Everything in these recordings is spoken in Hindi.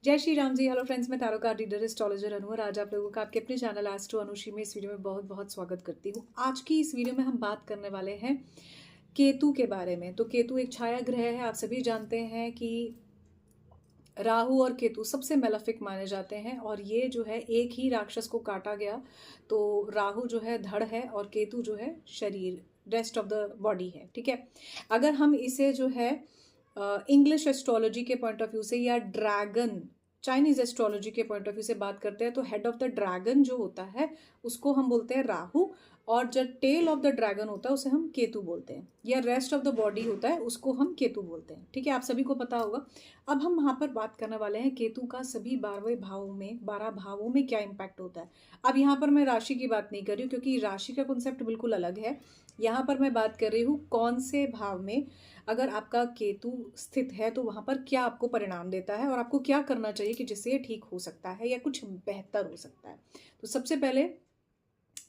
जय श्री राम जी। हेलो फ्रेंड्स, मैं टैरो कार्ड रीडर एस्ट्रोलॉजर अनु और आज आप लोगों का आपके अपने चैनल एस्ट्रो अनुषी में इस वीडियो में बहुत बहुत स्वागत करती हूँ। आज की इस वीडियो में हम बात करने वाले हैं केतु के बारे में। तो केतु एक छाया ग्रह है। आप सभी जानते हैं कि राहु और केतु सबसे मेलेफिक माने जाते हैं और ये जो है एक ही राक्षस को काटा गया। तो राहु जो है धड़ है और केतु जो है शरीर, रेस्ट ऑफ द बॉडी है। ठीक है, अगर हम इसे जो है इंग्लिश एस्ट्रोलॉजी के पॉइंट ऑफ व्यू से या ड्रैगन चाइनीज एस्ट्रोलॉजी के पॉइंट ऑफ व्यू से बात करते हैं तो हेड ऑफ द ड्रैगन जो होता है उसको हम बोलते हैं राहु, और जो टेल ऑफ द ड्रैगन होता है उसे हम केतु बोलते हैं, या रेस्ट ऑफ द बॉडी होता है उसको हम केतु बोलते हैं। ठीक है, आप सभी को पता होगा। अब हम वहां पर बात करने वाले हैं केतु का सभी 12 भावों में क्या इम्पैक्ट होता है। अब यहाँ पर मैं राशि की बात नहीं कर रही हूँ क्योंकि राशि का कॉन्सेप्ट बिल्कुल अलग है। यहाँ पर मैं बात कर रही हूँ कौन से भाव में अगर आपका केतु स्थित है तो वहां पर क्या आपको परिणाम देता है और आपको क्या करना चाहिए कि जिससे ये ठीक हो सकता है या कुछ बेहतर हो सकता है। तो सबसे पहले,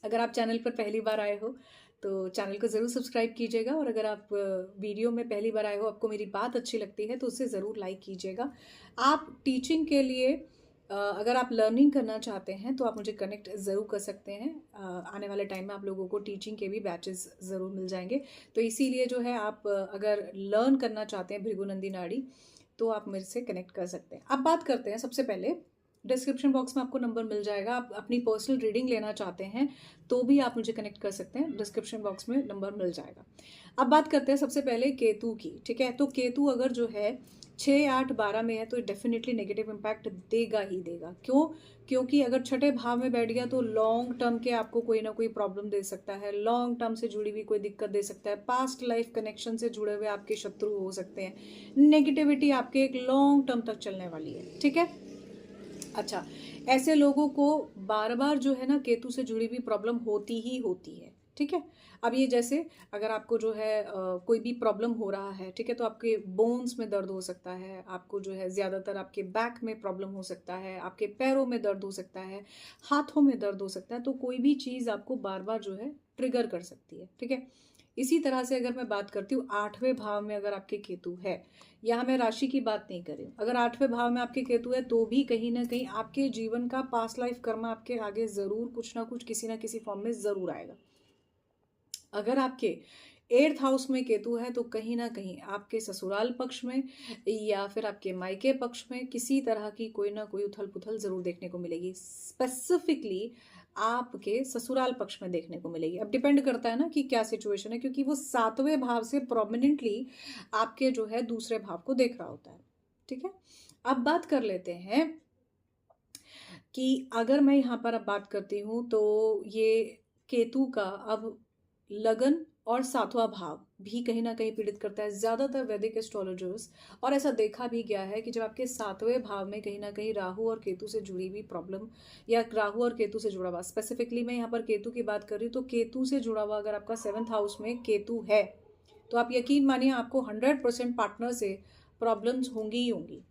अगर आप चैनल पर पहली बार आए हो तो चैनल को ज़रूर सब्सक्राइब कीजिएगा, और अगर आप वीडियो में पहली बार आए हो, आपको मेरी बात अच्छी लगती है तो उसे ज़रूर लाइक कीजिएगा। आप टीचिंग के लिए अगर आप लर्निंग करना चाहते हैं तो आप मुझे कनेक्ट ज़रूर कर सकते हैं। आने वाले टाइम में आप लोगों को टीचिंग के भी बैचेस ज़रूर मिल जाएंगे। तो इसीलिए जो है आप अगर लर्न करना चाहते हैं भृगुनंदी नाड़ी तो आप मेरे से कनेक्ट कर सकते हैं। अब बात करते हैं, सबसे पहले डिस्क्रिप्शन बॉक्स में आपको नंबर मिल जाएगा। आप अपनी पर्सनल रीडिंग लेना चाहते हैं तो भी आप मुझे कनेक्ट कर सकते हैं, डिस्क्रिप्शन बॉक्स में नंबर मिल जाएगा। अब बात करते हैं सबसे पहले केतु की। ठीक है, तो केतु अगर जो है 6, 8, 12 में है तो डेफिनेटली नेगेटिव इम्पैक्ट देगा ही देगा। क्यों? क्योंकि अगर छठे भाव में बैठ गया तो लॉन्ग टर्म के आपको कोई ना कोई प्रॉब्लम दे सकता है, लॉन्ग टर्म से जुड़ी हुई कोई दिक्कत दे सकता है, पास्ट लाइफ कनेक्शन से जुड़े हुए आपके शत्रु हो सकते हैं, नेगेटिविटी आपके एक लॉन्ग टर्म तक चलने वाली है। ठीक है, अच्छा, ऐसे लोगों को बार बार जो है ना केतु से जुड़ी हुई प्रॉब्लम होती ही होती है। ठीक है, अब ये जैसे अगर आपको जो है कोई भी प्रॉब्लम हो रहा है, ठीक है, तो आपके बोन्स में दर्द हो सकता है, आपको जो है ज़्यादातर आपके बैक में प्रॉब्लम हो सकता है, आपके पैरों में दर्द हो सकता है, हाथों में दर्द हो सकता है। तो कोई भी चीज़ आपको बार बार जो है ट्रिगर कर सकती है। ठीक है, इसी तरह से अगर मैं बात करती हूँ 8वें भाव में अगर आपके केतु है, यहाँ मैं राशि की बात नहीं कर रही हूँ, अगर 8वें भाव में आपके केतु है तो भी कहीं ना कहीं आपके जीवन का पास्ट लाइफ कर्म आपके आगे ज़रूर कुछ ना कुछ किसी ना किसी फॉर्म में ज़रूर आएगा। अगर आपके 8th हाउस में केतु है तो कहीं ना कहीं आपके ससुराल पक्ष में या फिर आपके मायके पक्ष में किसी तरह की कोई ना कोई उथल पुथल जरूर देखने को मिलेगी। स्पेसिफिकली आपके ससुराल पक्ष में देखने को मिलेगी। अब डिपेंड करता है ना कि क्या सिचुएशन है, क्योंकि वो 7वें भाव से प्रोमिनेंटली आपके जो है दूसरे भाव को देख रहा होता है। ठीक है, अब बात कर लेते हैं कि अगर मैं यहाँ पर अब बात करती हूँ तो ये केतु का अब लगन और 7वां भाव भी कहीं ना कहीं पीड़ित करता है ज्यादातर वैदिक एस्ट्रोलॉजर्स। और ऐसा देखा भी गया है कि जब आपके 7वें भाव में कहीं ना कहीं राहु और केतु से जुड़ी हुई प्रॉब्लम या राहु और केतु से जुड़ा हुआ, स्पेसिफिकली मैं यहाँ पर केतु की बात कर रही हूँ, तो केतु से जुड़ा हुआ अगर आपका 7th हाउस में केतु है तो आप यकीन मानिए आपको 100% पार्टनर से प्रॉब्लम्स होंगी ही होंगी।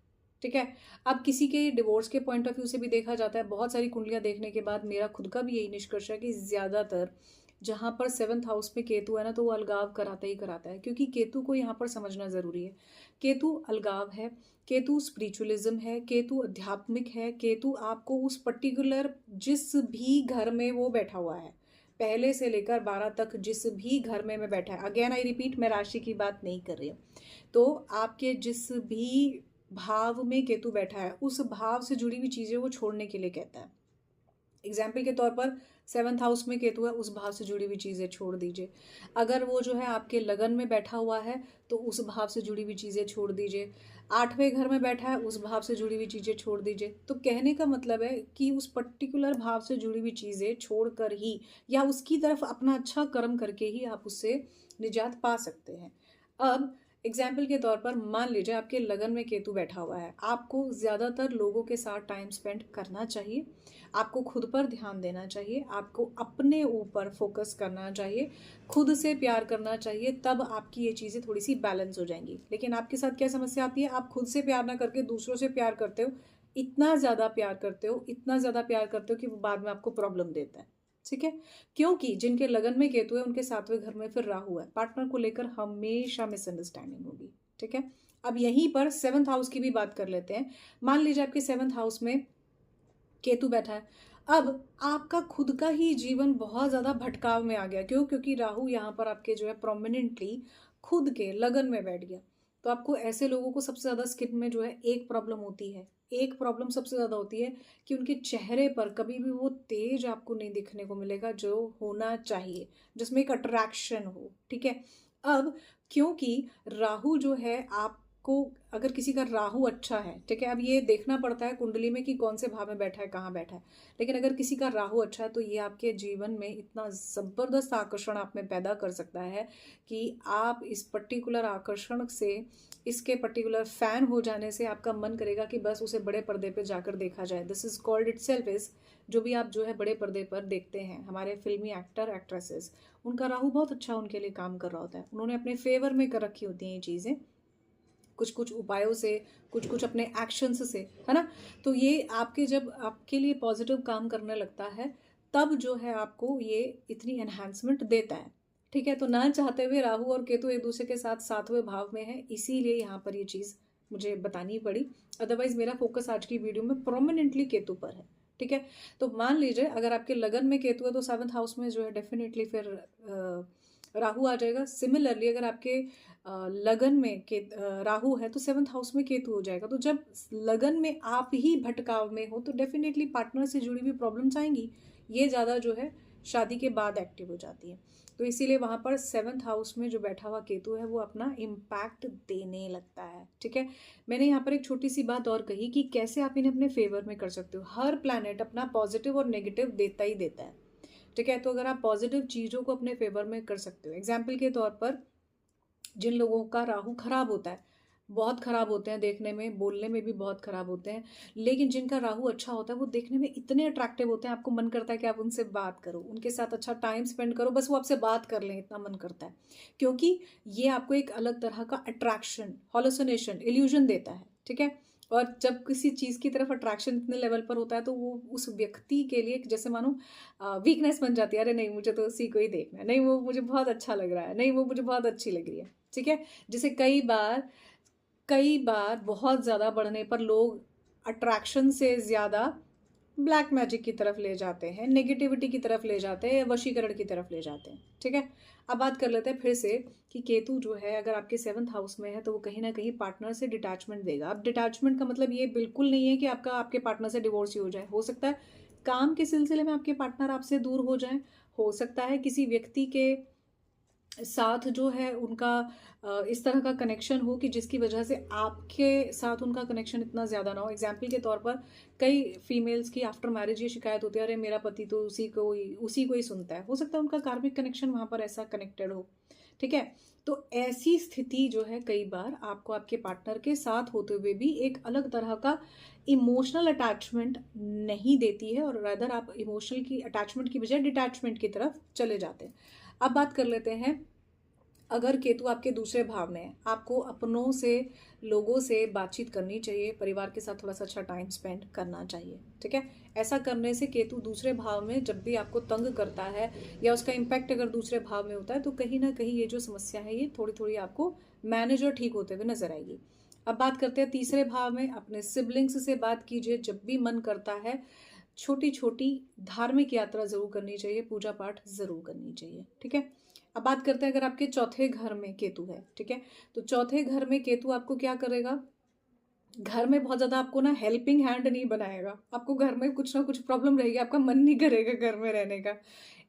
ठीक है, अब किसी के डिवोर्स के पॉइंट ऑफ व्यू से भी देखा जाता है। बहुत सारी कुंडलियां देखने के बाद मेरा खुद का भी यही निष्कर्ष है कि ज्यादातर जहां पर 7th हाउस में केतु है ना तो वो अलगाव कराता ही कराता है, क्योंकि केतु को यहाँ पर समझना जरूरी है। केतु अलगाव है, केतु स्पिरिचुअलिज्म है, केतु आध्यात्मिक है, केतु आपको उस पर्टिकुलर जिस भी घर में वो बैठा हुआ है, पहले से लेकर 12 तक जिस भी घर में मैं बैठा है, अगेन आई रिपीट, मैं राशि की बात नहीं कर रही हूँ, तो आपके जिस भी भाव में केतु बैठा है उस भाव से जुड़ी हुई चीजें वो छोड़ने के लिए कहता है। एग्जाम्पल के तौर पर 7th हाउस में केतु है, उस भाव से जुड़ी हुई चीजें छोड़ दीजिए। अगर वो जो है आपके लगन में बैठा हुआ है तो उस भाव से जुड़ी हुई चीजें छोड़ दीजिए। 8वें घर में बैठा है, उस भाव से जुड़ी हुई चीजें छोड़ दीजिए। तो कहने का मतलब है कि उस पर्टिकुलर भाव से जुड़ी हुई चीजें छोड़कर ही या उसकी तरफ अपना अच्छा कर्म करके ही आप उससे निजात पा सकते हैं। अब एग्जाम्पल के तौर पर मान लीजिए आपके लगन में केतु बैठा हुआ है, आपको ज़्यादातर लोगों के साथ टाइम स्पेंड करना चाहिए, आपको खुद पर ध्यान देना चाहिए, आपको अपने ऊपर फोकस करना चाहिए, खुद से प्यार करना चाहिए, तब आपकी ये चीज़ें थोड़ी सी बैलेंस हो जाएंगी। लेकिन आपके साथ क्या समस्या आती है, आप खुद से प्यार ना करके दूसरों से प्यार करते हो, इतना ज़्यादा प्यार करते हो, इतना ज़्यादा प्यार करते हो कि वो बाद में आपको प्रॉब्लम देता है। ठीक है, क्योंकि जिनके लगन में केतु है उनके 7वें घर में फिर राहु है, पार्टनर को लेकर हमेशा मिसअंडरस्टैंडिंग होगी। ठीक है, अब यहीं पर 7th हाउस की भी बात कर लेते हैं। मान लीजिए आपके 7th हाउस में केतु बैठा है। अब आपका खुद का ही जीवन बहुत ज़्यादा भटकाव में आ गया। क्यों? क्योंकि राहु यहाँ पर आपके जो है प्रोमिनेंटली खुद के लगन में बैठ गया। तो आपको ऐसे लोगों को सबसे ज़्यादा स्किन में जो है एक प्रॉब्लम होती है, एक प्रॉब्लम सबसे ज़्यादा होती है कि उनके चेहरे पर कभी भी वो तेज आपको नहीं दिखने को मिलेगा जो होना चाहिए, जिसमें एक अट्रैक्शन हो। ठीक है? अब क्योंकि राहु जो है आपको, अगर किसी का राहु अच्छा है, ठीक है, अब ये देखना पड़ता है कुंडली में कि कौन से भाव में बैठा है, कहाँ बैठा है, लेकिन अगर किसी का राहु अच्छा है तो ये आपके जीवन में इतना ज़बरदस्त आकर्षण आप में पैदा कर सकता है कि आप इस पर्टिकुलर आकर्षण से, इसके पर्टिकुलर फैन हो जाने से आपका मन करेगा कि बस उसे बड़े पर्दे पे जाकर देखा जाए। This is called it self is, जो भी आप जो है बड़े पर्दे पर देखते हैं, हमारे फिल्मी एक्टर एक्ट्रेसेस, उनका राहु बहुत अच्छा उनके लिए काम कर रहा होता है, उन्होंने अपने फेवर में कर रखी होती हैं ये चीज़ें, कुछ कुछ उपायों से, कुछ कुछ अपने एक्शंस से, है ना। तो ये आपके जब आपके लिए पॉजिटिव काम करने लगता है तब जो है आपको ये इतनी एनहांसमेंट देता है। ठीक है? तो ना चाहते हुए राहु और केतु एक दूसरे के साथ 7वें भाव में है, इसीलिए यहाँ पर ये चीज़ मुझे बतानी पड़ी। अदरवाइज मेरा फोकस आज की वीडियो में प्रोमिनेंटली केतु पर है। ठीक है? तो मान लीजिए अगर आपके लगन में केतु है तो 7th हाउस में जो है डेफिनेटली फिर राहु आ जाएगा। सिमिलरली अगर आपके लगन में राहु है तो 7th हाउस में केतु हो जाएगा। तो जब लगन में आप ही भटकाव में हो तो डेफिनेटली पार्टनर से जुड़ी हुई प्रॉब्लम्स आएंगी। ये ज़्यादा जो है शादी के बाद एक्टिव हो जाती है। तो इसीलिए वहाँ पर 7th हाउस में जो बैठा हुआ केतु है वो अपना इम्पैक्ट देने लगता है। ठीक है? मैंने यहाँ पर एक छोटी सी बात और कही कि कैसे आप इन्हें अपने फेवर में कर सकते हो। हर प्लैनेट अपना पॉजिटिव और नेगेटिव देता ही देता है। ठीक है? तो अगर आप पॉजिटिव चीज़ों को अपने फेवर में कर सकते हो, एग्जाम्पल के तौर पर जिन लोगों का राहु खराब होता है, बहुत खराब होते हैं देखने में, बोलने में भी बहुत खराब होते हैं, लेकिन जिनका राहु अच्छा होता है वो देखने में इतने अट्रैक्टिव होते हैं, आपको मन करता है कि आप उनसे बात करो, उनके साथ अच्छा टाइम स्पेंड करो, बस वो आपसे बात कर लें, इतना मन करता है। क्योंकि ये आपको एक अलग तरह का अट्रैक्शन, हॉलोसिनेशन, इल्यूजन देता है। ठीक है? और जब किसी चीज़ की तरफ अट्रैक्शन इतने लेवल पर होता है तो वो उस व्यक्ति के लिए जैसे मानो वीकनेस बन जाती है। अरे नहीं, मुझे तो उसी को ही देखना है, नहीं वो मुझे बहुत अच्छा लग रहा है, नहीं वो मुझे बहुत अच्छी लग रही है। ठीक है? जिसे कई बार बहुत ज़्यादा बढ़ने पर लोग अट्रैक्शन से ज़्यादा ब्लैक मैजिक की तरफ ले जाते हैं, नेगेटिविटी की तरफ ले जाते हैं, वशीकरण की तरफ ले जाते हैं। ठीक है? अब बात कर लेते हैं फिर से कि केतु जो है अगर आपके 7th हाउस में है तो वो कहीं ना कहीं पार्टनर से डिटैचमेंट देगा। अब डिटैचमेंट का मतलब ये बिल्कुल नहीं है कि आपके पार्टनर से डिवोर्स ही हो जाए। हो सकता है काम के सिलसिले में आपके पार्टनर आपसे दूर हो जाए, हो सकता है किसी व्यक्ति के साथ जो है उनका इस तरह का कनेक्शन हो कि जिसकी वजह से आपके साथ उनका कनेक्शन इतना ज़्यादा ना हो। एग्जाम्पल के तौर पर कई फीमेल्स की आफ्टर मैरिज ये शिकायत होती है, अरे मेरा पति तो उसी को ही सुनता है। हो सकता है उनका कार्मिक कनेक्शन वहाँ पर ऐसा कनेक्टेड हो। ठीक है? तो ऐसी स्थिति जो है कई बार आपको आपके पार्टनर के साथ होते हुए भी एक अलग तरह का इमोशनल अटैचमेंट नहीं देती है, और रादर आप इमोशनल की अटैचमेंट की बजाय डिटैचमेंट की तरफ चले जाते हैं। अब बात कर लेते हैं, अगर केतु आपके दूसरे भाव में है, आपको अपनों से, लोगों से बातचीत करनी चाहिए, परिवार के साथ थोड़ा सा अच्छा टाइम स्पेंड करना चाहिए। ठीक है? ऐसा करने से केतु दूसरे भाव में जब भी आपको तंग करता है या उसका इम्पैक्ट अगर दूसरे भाव में होता है तो कहीं ना कहीं ये जो समस्या है ये थोड़ी थोड़ी आपको मैनेज और ठीक होते हुए नजर आएगी। अब बात करते हैं तीसरे भाव में। अपने सिबलिंग्स से बात कीजिए, जब भी मन करता है छोटी छोटी धार्मिक यात्रा जरूर करनी चाहिए, पूजा पाठ जरूर करनी चाहिए। ठीक है? अब बात करते हैं अगर आपके चौथे घर में केतु है। ठीक है? तो चौथे घर में केतु आपको क्या करेगा, घर में बहुत ज़्यादा आपको ना हेल्पिंग हैंड नहीं बनाएगा, आपको घर में कुछ ना कुछ प्रॉब्लम रहेगी, आपका मन नहीं करेगा घर में रहने का।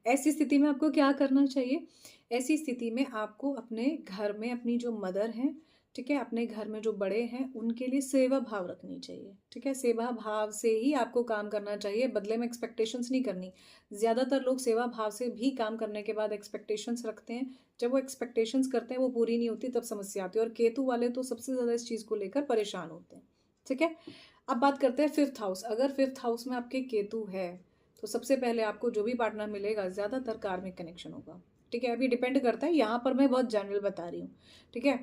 ऐसी स्थिति में आपको क्या करना चाहिए, ऐसी स्थिति में आपको अपने घर में अपनी जो मदर हैं, ठीक है, अपने घर में जो बड़े हैं उनके लिए सेवा भाव रखनी चाहिए। ठीक है? सेवा भाव से ही आपको काम करना चाहिए, बदले में एक्सपेक्टेशंस नहीं करनी। ज़्यादातर लोग सेवा भाव से भी काम करने के बाद एक्सपेक्टेशंस रखते हैं, जब वो एक्सपेक्टेशंस करते हैं वो पूरी नहीं होती तब समस्या आती है, और केतु वाले तो सबसे ज़्यादा इस चीज़ को लेकर परेशान होते हैं। ठीक है? अब बात करते हैं 5th हाउस। अगर 5th हाउस में आपके केतु है तो सबसे पहले आपको जो भी पार्टनर मिलेगा ज़्यादातर कार्मिक कनेक्शन होगा। ठीक है? अभी डिपेंड करता है, यहाँ पर मैं बहुत जनरल बता रही हूँ। ठीक है?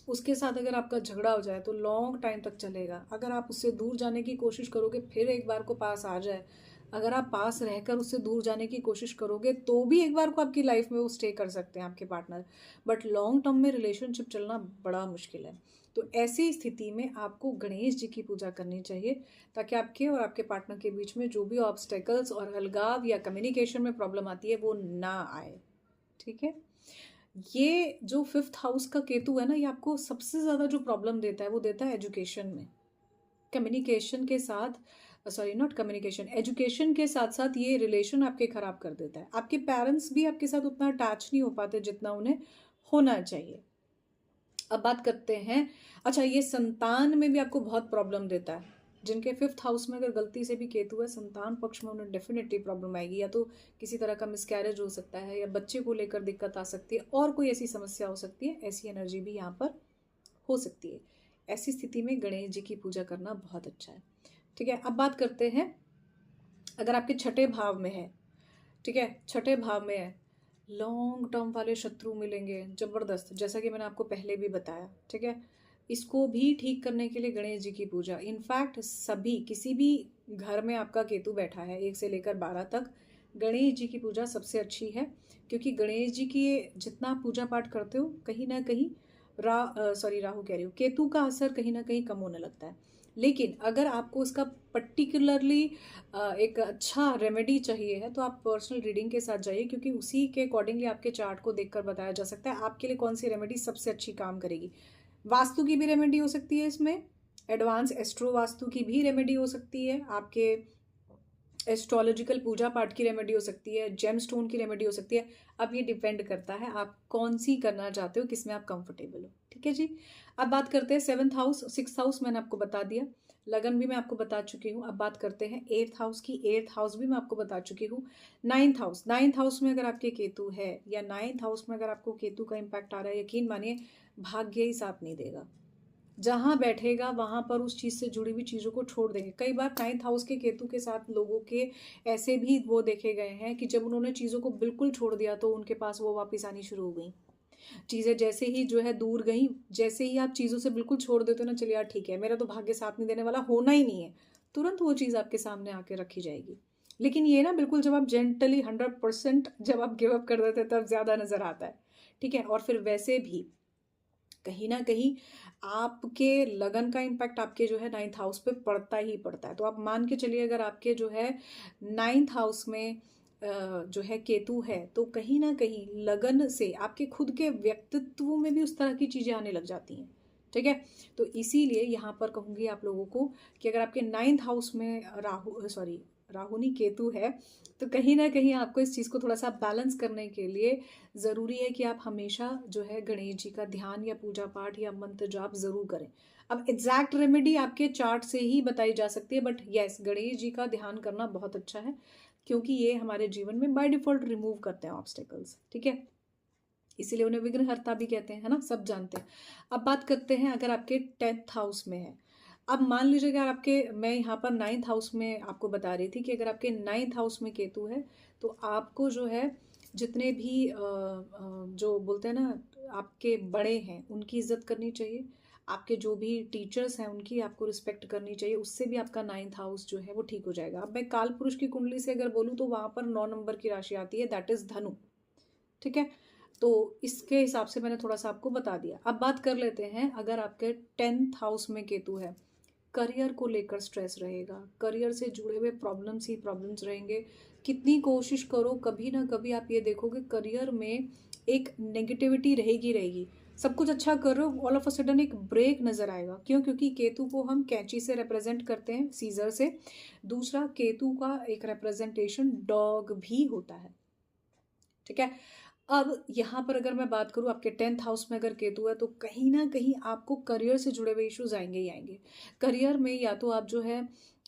उसके साथ अगर आपका झगड़ा हो जाए तो लॉन्ग टाइम तक चलेगा। अगर आप उससे दूर जाने की कोशिश करोगे फिर एक बार को पास आ जाए अगर आप पास रहकर उससे दूर जाने की कोशिश करोगे तो भी एक बार को आपकी लाइफ में वो स्टे कर सकते हैं आपके पार्टनर, बट लॉन्ग टर्म में रिलेशनशिप चलना बड़ा मुश्किल है। तो ऐसी स्थिति में आपको गणेश जी की पूजा करनी चाहिए, ताकि आपके और आपके पार्टनर के बीच में जो भी ऑब्स्टेकल्स और अलगाव या कम्युनिकेशन में प्रॉब्लम आती है वो ना आए। ठीक है। ये जो 5th हाउस का केतु है ना, ये आपको सबसे ज़्यादा जो प्रॉब्लम देता है वो देता है एजुकेशन में। कम्युनिकेशन के साथ, सॉरी नॉट कम्युनिकेशन, एजुकेशन के साथ साथ ये रिलेशन आपके ख़राब कर देता है। आपके पेरेंट्स भी आपके साथ उतना अटैच नहीं हो पाते जितना उन्हें होना चाहिए। अब बात करते हैं, अच्छा ये संतान में भी आपको बहुत प्रॉब्लम देता है। जिनके 5th हाउस में अगर गलती से भी केतु है, संतान पक्ष में उन्हें डेफिनेटली प्रॉब्लम आएगी। या तो किसी तरह का मिसकैरेज हो सकता है, या बच्चे को लेकर दिक्कत आ सकती है, और कोई ऐसी समस्या हो सकती है। ऐसी एनर्जी भी यहाँ पर हो सकती है। ऐसी स्थिति में गणेश जी की पूजा करना बहुत अच्छा है। ठीक है। अब बात करते हैं, अगर आपके छठे भाव में है, ठीक है, छठे भाव में है, लॉन्ग टर्म वाले शत्रु मिलेंगे ज़बरदस्त, जैसा कि मैंने आपको पहले भी बताया। ठीक है। इसको भी ठीक करने के लिए गणेश जी की पूजा, इनफैक्ट सभी, किसी भी घर में आपका केतु बैठा है 1 से लेकर 12 तक, गणेश जी की पूजा सबसे अच्छी है। क्योंकि गणेश जी की जितना आप पूजा पाठ करते हो, कहीं ना कहीं राहु कह रही हूँ, केतु का असर कहीं ना कहीं कम होने लगता है। लेकिन अगर आपको उसका पर्टिकुलरली एक अच्छा रेमेडी चाहिए है, तो आप पर्सनल रीडिंग के साथ जाइए, क्योंकि उसी के अकॉर्डिंगली आपके चार्ट को देखकर बताया जा सकता है आपके लिए कौन सी रेमेडी सबसे अच्छी काम करेगी। वास्तु की भी रेमेडी हो सकती है इसमें, एडवांस एस्ट्रो वास्तु की भी रेमेडी हो सकती है, आपके एस्ट्रोलॉजिकल पूजा पाठ की रेमेडी हो सकती है, जेम स्टोन की रेमेडी हो सकती है। अब ये डिपेंड करता है आप कौन सी करना चाहते हो, किसमें आप कंफर्टेबल हो। ठीक है जी। अब बात करते हैं 7th हाउस, 6th हाउस मैंने आपको बता दिया, लगन भी मैं आपको बता चुकी हूँ। अब बात करते हैं 8th हाउस की, 8th हाउस भी मैं आपको बता चुकी हूँ। 9th हाउस, 9th हाउस में अगर आपके केतु है, या 9th हाउस में अगर आपको केतु का इम्पैक्ट आ रहा है, यकीन मानिए भाग्य ही साथ नहीं देगा। जहाँ बैठेगा वहाँ पर उस चीज़ से जुड़ी हुई चीज़ों को छोड़ देंगे। कई बार 9th हाउस के केतु के साथ लोगों के ऐसे भी वो देखे गए हैं कि जब उन्होंने चीज़ों को बिल्कुल छोड़ दिया तो उनके पास वो वापस आनी शुरू हो गई। चीज़ें जैसे ही जो है दूर गई, जैसे ही आप चीज़ों से बिल्कुल छोड़ देते हो ना, चलिए यार ठीक है, मेरा तो भाग्य साथ नहीं देने वाला, होना ही नहीं है, तुरंत वो चीज़ आपके सामने आके रखी जाएगी। लेकिन ये ना बिल्कुल जब आप जेंटली 100% जब आप गिव अप कर देते हैं, तब ज़्यादा नज़र आता है। ठीक है। और फिर वैसे भी कहीं ना कहीं आपके लगन का इम्पैक्ट आपके जो है 9th हाउस पे पड़ता ही पड़ता है। तो आप मान के चलिए, अगर आपके जो है 9th हाउस में जो है केतु है, तो कहीं ना कहीं लगन से आपके खुद के व्यक्तित्व में भी उस तरह की चीज़ें आने लग जाती हैं। ठीक है। तो इसीलिए यहाँ पर कहूँगी आप लोगों को कि अगर आपके 9th हाउस में राहु नहीं, केतु है, तो कहीं ना कहीं आपको इस चीज़ को थोड़ा सा बैलेंस करने के लिए ज़रूरी है कि आप हमेशा जो है गणेश जी का ध्यान या पूजा पाठ या मंत्र जाप ज़रूर करें। अब एग्जैक्ट रेमेडी आपके चार्ट से ही बताई जा सकती है, बट यस, गणेश जी का ध्यान करना बहुत अच्छा है, क्योंकि ये हमारे जीवन में बाय डिफ़ॉल्ट रिमूव करते हैं ऑब्स्टेकल्स। ठीक है। इसीलिए उन्हें विघ्नहर्ता भी कहते हैं, है ना, सब जानते हैं। अब बात करते हैं, अगर आपके 10th हाउस में है, अब मान लीजिए अगर आपके, मैं यहाँ पर 9th हाउस में आपको बता रही थी कि अगर आपके 9th हाउस में केतु है, तो आपको जो है जितने भी जो बोलते हैं ना आपके बड़े हैं, उनकी इज्जत करनी चाहिए। आपके जो भी टीचर्स हैं उनकी आपको रिस्पेक्ट करनी चाहिए, उससे भी आपका 9th हाउस जो है वो ठीक हो जाएगा। अब मैं काल पुरुष की कुंडली से अगर बोलूँ तो वहाँ पर 9 नंबर की राशि आती है, दैट इज़ धनु। ठीक है। तो इसके हिसाब से मैंने थोड़ा सा आपको बता दिया। अब बात कर लेते हैं, अगर आपके 10th हाउस में केतु है, करियर को लेकर स्ट्रेस रहेगा, करियर से जुड़े हुए प्रॉब्लम्स ही प्रॉब्लम्स रहेंगे। कितनी कोशिश करो, कभी ना कभी आप ये देखोगे करियर में एक नेगेटिविटी रहेगी रहेगी। सब कुछ अच्छा कर रहे हो, ऑल ऑफ अ सडन एक ब्रेक नजर आएगा। क्यों? क्योंकि केतु को हम कैंची से रिप्रेजेंट करते हैं, सीजर से। दूसरा, केतु का एक रिप्रेजेंटेशन डॉग भी होता है। ठीक है। अब यहाँ पर अगर मैं बात करूँ, आपके 10th हाउस में अगर केतु है, तो कहीं ना कहीं आपको करियर से जुड़े हुए इश्यूज आएंगे ही आएंगे। करियर में या तो आप जो है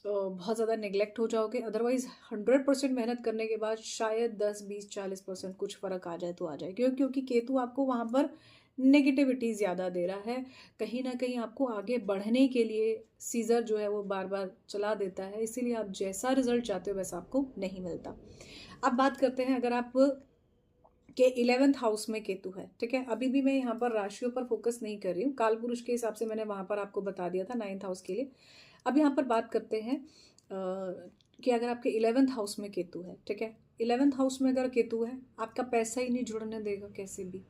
बहुत ज़्यादा नेग्लेक्ट हो जाओगे, अदरवाइज 100% मेहनत करने के बाद शायद 10, 20, 40% कुछ फ़र्क आ जाए तो आ जाए। क्योंकि केतु आपको वहाँ पर नेगेटिविटी ज़्यादा दे रहा है, कहीं ना कहीं आपको आगे बढ़ने के लिए सीजर जो है वो बार बार चला देता है, इसीलिए आप जैसा रिजल्ट चाहते हो वैसा आपको नहीं मिलता। अब बात करते हैं, अगर आप के 11th हाउस में केतु है, ठीक है, अभी भी मैं यहाँ पर राशियों पर फोकस नहीं कर रही हूँ, काल पुरुष के हिसाब से मैंने वहाँ पर आपको बता दिया था 9th हाउस के लिए। अब यहाँ पर बात करते हैं कि अगर आपके 11th हाउस में केतु है, ठीक है, 11th हाउस में अगर केतु है, आपका पैसा ही नहीं जुड़ने देगा कैसे भी।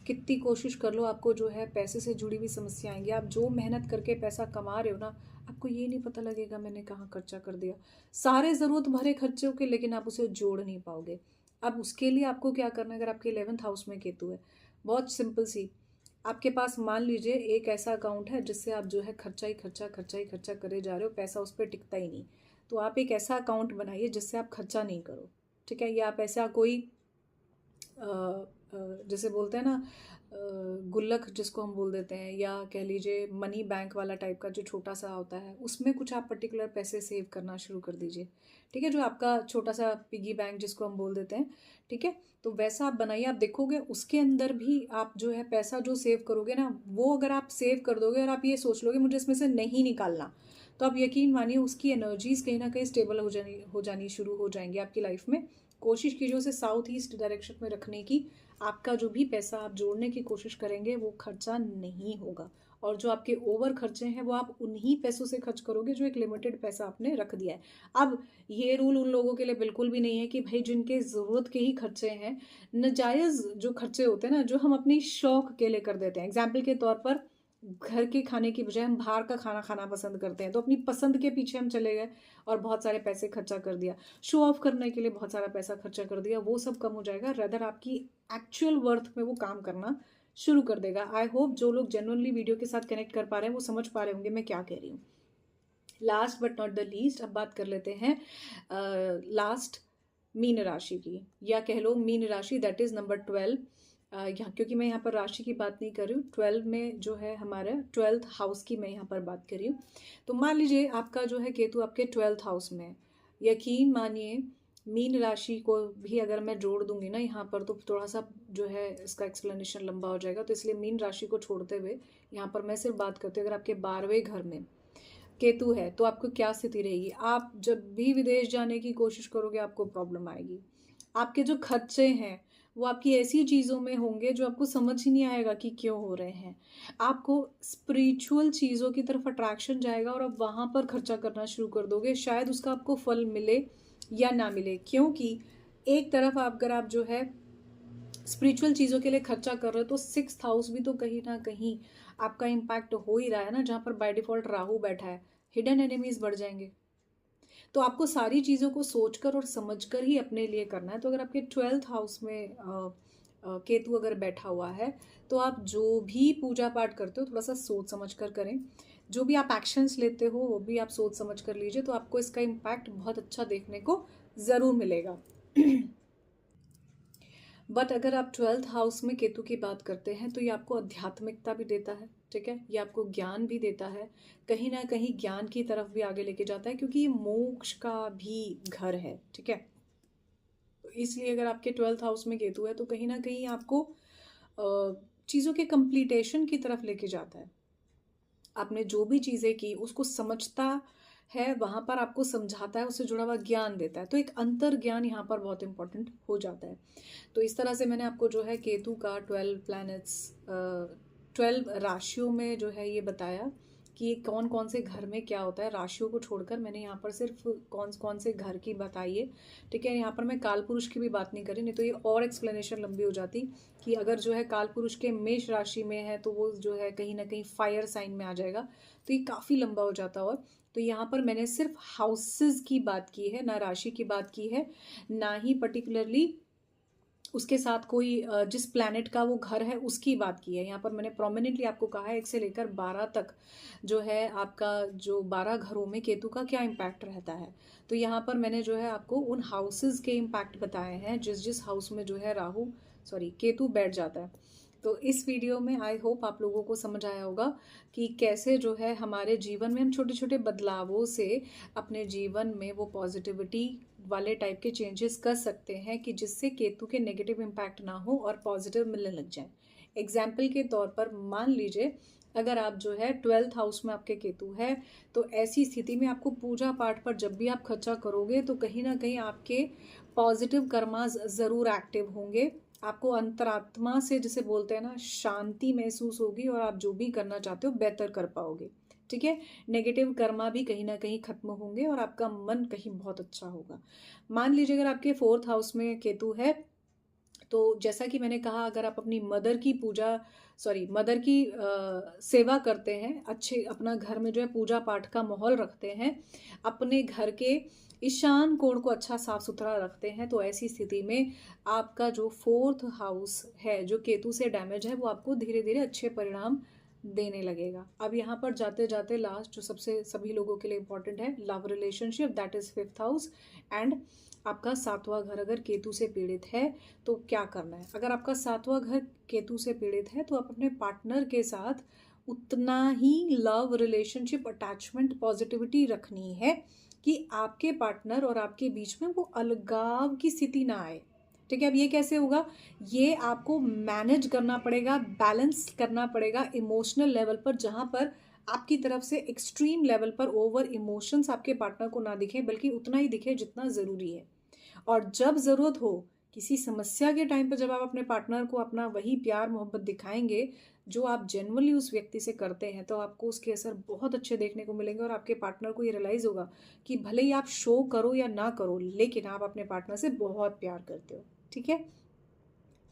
कितनी कोशिश कर लो, आपको जो है पैसे से जुड़ी हुई समस्या आएंगी। आप जो मेहनत करके पैसा कमा रहे हो ना, आपको ये नहीं पता लगेगा मैंने कहाँ खर्चा कर दिया। सारे ज़रूरत भरे खर्चे के, लेकिन आप उसे जोड़ नहीं पाओगे। अब उसके लिए आपको क्या करना है, अगर आपके 11th हाउस में केतु है, बहुत सिंपल सी, आपके पास मान लीजिए एक ऐसा अकाउंट है जिससे आप जो है खर्चा ही खर्चा खर्चा ही खर्चा करे जा रहे हो, पैसा उस पर टिकता ही नहीं। तो आप एक ऐसा अकाउंट बनाइए जिससे आप खर्चा नहीं करो, ठीक है। या आप ऐसा कोई जैसे बोलते हैं ना गुल्लक जिसको हम बोल देते हैं, या कह लीजिए मनी बैंक वाला टाइप का जो छोटा सा होता है, उसमें कुछ आप पर्टिकुलर पैसे सेव करना शुरू कर दीजिए, ठीक है। जो आपका छोटा सा पिगी बैंक जिसको हम बोल देते हैं, ठीक है। तो वैसा आप बनाइए, आप देखोगे उसके अंदर भी आप जो है पैसा जो सेव करोगे ना, वो अगर आप सेव कर दोगे और आप ये सोच लोगे मुझे इसमें से नहीं निकालना, तो आप यकीन मानिए उसकी एनर्जीज कहीं ना कहीं स्टेबल हो जानी शुरू हो जाएंगी आपकी लाइफ में। कोशिश कीजिए उसे साउथ ईस्ट डायरेक्शन में रखने की। आपका जो भी पैसा आप जोड़ने की कोशिश करेंगे वो खर्चा नहीं होगा, और जो आपके ओवर खर्चे हैं वो आप उन्हीं पैसों से खर्च करोगे जो एक लिमिटेड पैसा आपने रख दिया है। अब ये रूल उन लोगों के लिए बिल्कुल भी नहीं है कि भाई जिनके ज़रूरत के ही खर्चे हैं, नाजायज़ जो खर्चे होते हैं ना, जो हम अपनी शौक के लिए कर देते हैं। एग्जाम्पल के तौर पर घर के खाने की बजाय हम बाहर का खाना खाना पसंद करते हैं, तो अपनी पसंद के पीछे हम चले गए और बहुत सारे पैसे खर्चा कर दिया, शो ऑफ करने के लिए बहुत सारा पैसा खर्चा कर दिया। वो सब कम हो जाएगा, रेदर आपकी एक्चुअल वर्थ में वो काम करना शुरू कर देगा। आई होप जो लोग जेन्युइनली वीडियो के साथ कनेक्ट कर पा रहे हैं वो समझ पा रहे होंगे मैं क्या कह रही हूँ। Last but not the least, अब बात कर लेते हैं लास्ट मीन राशि की, या कह लो मीन राशि, दैट इज नंबर 12। यहाँ क्योंकि मैं यहाँ पर राशि की बात नहीं कर रही हूँ, 12 में जो है हमारा 12th हाउस की मैं यहाँ पर बात कर रही हूँ। तो मान लीजिए आपका जो है केतु आपके 12th हाउस में है, यकीन मानिए मीन राशि को भी अगर मैं जोड़ दूंगी ना यहाँ पर, तो थोड़ा सा जो है इसका एक्सप्लेनेशन लंबा हो जाएगा, तो इसलिए मीन राशि को छोड़ते हुए यहाँ पर मैं सिर्फ बात करती हूँ। अगर आपके 12वें घर में केतु है तो आपको क्या स्थिति रहेगी। आप जब भी विदेश जाने की कोशिश करोगे आपको प्रॉब्लम आएगी। आपके जो खर्चे हैं वो आपकी ऐसी चीज़ों में होंगे जो आपको समझ ही नहीं आएगा कि क्यों हो रहे हैं। आपको स्पिरिचुअल चीज़ों की तरफ अट्रैक्शन जाएगा और आप वहाँ पर खर्चा करना शुरू कर दोगे, शायद उसका आपको फल मिले या ना मिले। क्योंकि एक तरफ अगर आप जो है स्पिरिचुअल चीज़ों के लिए खर्चा कर रहे हो, तो 6th हाउस भी तो कहीं ना कहीं आपका इम्पैक्ट हो ही रहा है ना, जहाँ पर बाय डिफॉल्ट राहु बैठा है। हिडन एनिमीज बढ़ जाएंगे। तो आपको सारी चीज़ों को सोचकर और समझकर ही अपने लिए करना है। तो अगर आपके 12th हाउस में केतु अगर बैठा हुआ है, तो आप जो भी पूजा पाठ करते हो थोड़ा सा सोच समझ कर करें। जो भी आप एक्शंस लेते हो वो भी आप सोच समझ कर लीजिए, तो आपको इसका इम्पैक्ट बहुत अच्छा देखने को ज़रूर मिलेगा। बट अगर आप 12th हाउस में केतु की बात करते हैं तो ये आपको आध्यात्मिकता भी देता है, ठीक है। ये आपको ज्ञान भी देता है, कहीं ना कहीं ज्ञान की तरफ भी आगे लेके जाता है, क्योंकि ये मोक्ष का भी घर है, ठीक है। तो इसलिए अगर आपके 12th हाउस में केतु है तो कहीं ना कहीं आपको चीज़ों के कंप्लीटेशन की तरफ लेके जाता है। आपने जो भी चीज़ें की उसको समझता है, वहाँ पर आपको समझाता है, उससे जुड़ा हुआ ज्ञान देता है। तो एक अंतर ज्ञान यहाँ पर बहुत इंपॉर्टेंट हो जाता है। तो इस तरह से मैंने आपको जो है केतु का 12 प्लैनेट्स 12 राशियों में जो है ये बताया कि कौन कौन से घर में क्या होता है। राशियों को छोड़कर मैंने यहाँ पर सिर्फ कौन कौन से घर की बताई है, ठीक है। यहाँ पर मैं काल पुरुष की भी बात नहीं करी, नहीं तो ये और एक्सप्लेनेशन लंबी हो जाती कि अगर जो है काल पुरुष के मेष राशि में है तो वो जो है कहीं ना कहीं फायर साइन में आ जाएगा, तो ये काफ़ी लंबा हो जाता। और तो यहाँ पर मैंने सिर्फ हाउसेस की बात की है, ना राशि की बात की है, ना ही पर्टिकुलरली उसके साथ कोई जिस प्लैनेट का वो घर है उसकी बात की है। यहाँ पर मैंने प्रोमिनेंटली आपको कहा है 1 से लेकर 12 तक जो है आपका जो 12 घरों में केतु का क्या इम्पैक्ट रहता है। तो यहाँ पर मैंने जो है आपको उन हाउसेस के इम्पैक्ट बताए हैं जिस जिस हाउस में जो है केतु बैठ जाता है। तो इस वीडियो में आई होप आप लोगों को समझ आया होगा कि कैसे जो है हमारे जीवन में हम छोटे छोटे बदलावों से अपने जीवन में वो पॉजिटिविटी वाले टाइप के चेंजेस कर सकते हैं कि जिससे केतु के नेगेटिव इम्पैक्ट ना हो और पॉजिटिव मिलने लग जाए। एग्जाम्पल के तौर पर मान लीजिए अगर आप जो है 12th हाउस में आपके केतु है, तो ऐसी स्थिति में आपको पूजा पाठ पर जब भी आप खर्चा करोगे तो कहीं ना कहीं आपके पॉजिटिव कर्मास ज़रूर एक्टिव होंगे। आपको अंतरात्मा से जिसे बोलते हैं ना शांति महसूस होगी और आप जो भी करना चाहते हो बेहतर कर पाओगे, ठीक है। नेगेटिव कर्मा भी कहीं ना कहीं खत्म होंगे और आपका मन कहीं बहुत अच्छा होगा। मान लीजिए अगर आपके 4th हाउस में केतु है, तो जैसा कि मैंने कहा, अगर आप अपनी मदर की सेवा करते हैं, अच्छे अपना घर में जो है पूजा पाठ का माहौल रखते हैं, अपने घर के ईशान कोण को अच्छा साफ सुथरा रखते हैं, तो ऐसी स्थिति में आपका जो 4th हाउस है जो केतु से डैमेज है वो आपको धीरे धीरे अच्छे परिणाम देने लगेगा। अब यहाँ पर जाते जाते लास्ट जो सबसे सभी लोगों के लिए इंपॉर्टेंट है, love relationship, that is 5th house. And आपका 7वां घर अगर केतु से पीड़ित है तो क्या करना है। अगर आपका 7वां घर केतु से पीड़ित है तो आप अपने पार्टनर के साथ उतना ही लव रिलेशनशिप अटैचमेंट पॉजिटिविटी रखनी है कि आपके पार्टनर और आपके बीच में वो अलगाव की स्थिति ना आए। ठीक है। अब ये कैसे होगा, ये आपको मैनेज करना पड़ेगा, बैलेंस करना पड़ेगा इमोशनल लेवल पर, जहाँ पर आपकी तरफ से एक्सट्रीम लेवल पर ओवर इमोशंस आपके पार्टनर को ना दिखे, बल्कि उतना ही दिखे जितना ज़रूरी है। और जब ज़रूरत हो किसी समस्या के टाइम पर, जब आप अपने पार्टनर को अपना वही प्यार मोहब्बत दिखाएंगे जो आप जेन्युइनली उस व्यक्ति से करते हैं, तो आपको उसके असर बहुत अच्छे देखने को मिलेंगे और आपके पार्टनर को ये रियलाइज़ होगा कि भले ही आप शो करो या ना करो, लेकिन आप अपने पार्टनर से बहुत प्यार करते हो। ठीक है।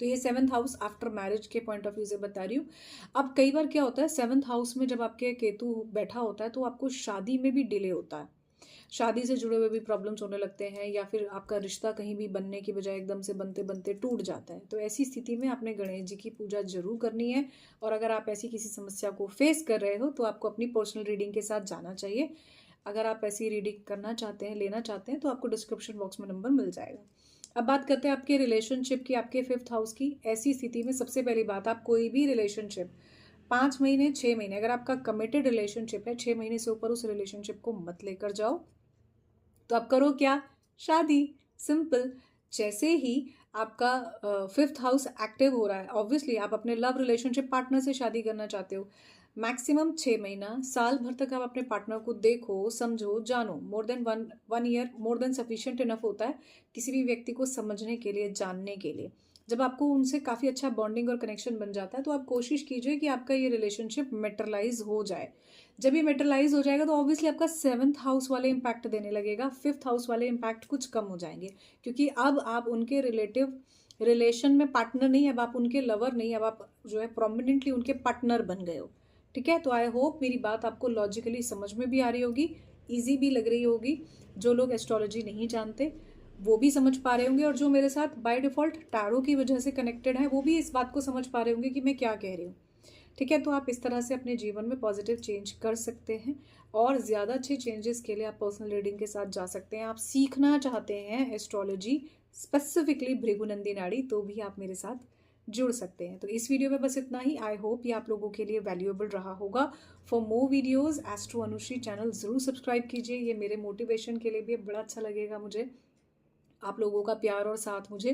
तो ये 7th हाउस आफ्टर मैरिज के पॉइंट ऑफ व्यू से बता रही हूँ। अब कई बार क्या होता है, 7th हाउस में जब आपके केतु बैठा होता है तो आपको शादी में भी डिले होता है, शादी से जुड़े हुए भी प्रॉब्लम्स होने लगते हैं, या फिर आपका रिश्ता कहीं भी बनने की बजाय एकदम से बनते बनते टूट जाता है। तो ऐसी स्थिति में आपने गणेश जी की पूजा जरूर करनी है। और अगर आप ऐसी किसी समस्या को फेस कर रहे हो तो आपको अपनी पर्सनल रीडिंग के साथ जाना चाहिए। अगर आप ऐसी रीडिंग करना चाहते हैं, लेना चाहते हैं, तो आपको डिस्क्रिप्शन बॉक्स में नंबर मिल जाएगा। अब बात करते हैं आपके रिलेशनशिप की, आपके 5th हाउस की। ऐसी स्थिति में सबसे पहली बात, आप कोई भी रिलेशनशिप 5 महीने 6 महीने, अगर आपका कमिटेड रिलेशनशिप है, 6 महीने से ऊपर उस रिलेशनशिप को मत लेकर जाओ। तो आप करो क्या, शादी, सिंपल। जैसे ही आपका 5th हाउस एक्टिव हो रहा है, ऑब्वियसली आप अपने लव रिलेशनशिप पार्टनर से शादी करना चाहते हो। मैक्सिमम 6 महीना, साल भर तक आप अपने पार्टनर को देखो, समझो, जानो। More than one year more than sufficient enough होता है किसी भी व्यक्ति को समझने के लिए, जानने के लिए। जब आपको उनसे काफ़ी अच्छा बॉन्डिंग और कनेक्शन बन जाता है तो आप कोशिश कीजिए कि आपका ये रिलेशनशिप मेटरलाइज हो जाए। जब ये मेटरलाइज हो जाएगा तो ऑब्वियसली आपका 7th हाउस वाले इम्पैक्ट देने लगेगा, 5th हाउस वाले इम्पैक्ट कुछ कम हो जाएंगे, क्योंकि अब आप उनके रिलेशन में पार्टनर नहीं, अब आप उनके लवर नहीं, अब आप जो है प्रोमिनेंटली उनके पार्टनर बन गए हो। ठीक है। तो आई होप मेरी बात आपको लॉजिकली समझ में भी आ रही होगी, ईजी भी लग रही होगी। जो लोग एस्ट्रोलॉजी नहीं जानते वो भी समझ पा रहे होंगे, और जो मेरे साथ बाय डिफ़ॉल्ट टैरो की वजह से कनेक्टेड है वो भी इस बात को समझ पा रहे होंगे कि मैं क्या कह रही हूँ। ठीक है। तो आप इस तरह से अपने जीवन में पॉजिटिव चेंज कर सकते हैं, और ज़्यादा अच्छे चेंजेस के लिए आप पर्सनल रीडिंग के साथ जा सकते हैं। आप सीखना चाहते हैं एस्ट्रोलॉजी, स्पेसिफिकली भृगुनंदी नाड़ी, तो भी आप मेरे साथ जुड़ सकते हैं। तो इस वीडियो में बस इतना ही। आई होप ये आप लोगों के लिए वैल्यूएबल रहा होगा। For more videos Astro Anushri channel ज़रूर सब्सक्राइब कीजिए, ये मेरे मोटिवेशन के लिए भी बड़ा अच्छा लगेगा मुझे। आप लोगों का प्यार और साथ मुझे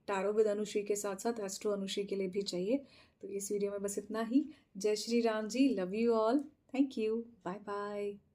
टैरो विद अनुश्री के साथ साथ एस्ट्रो अनुश्री के लिए भी चाहिए। तो इस वीडियो में बस इतना ही। जय Shri Ram ji, love you all, thank you, bye bye.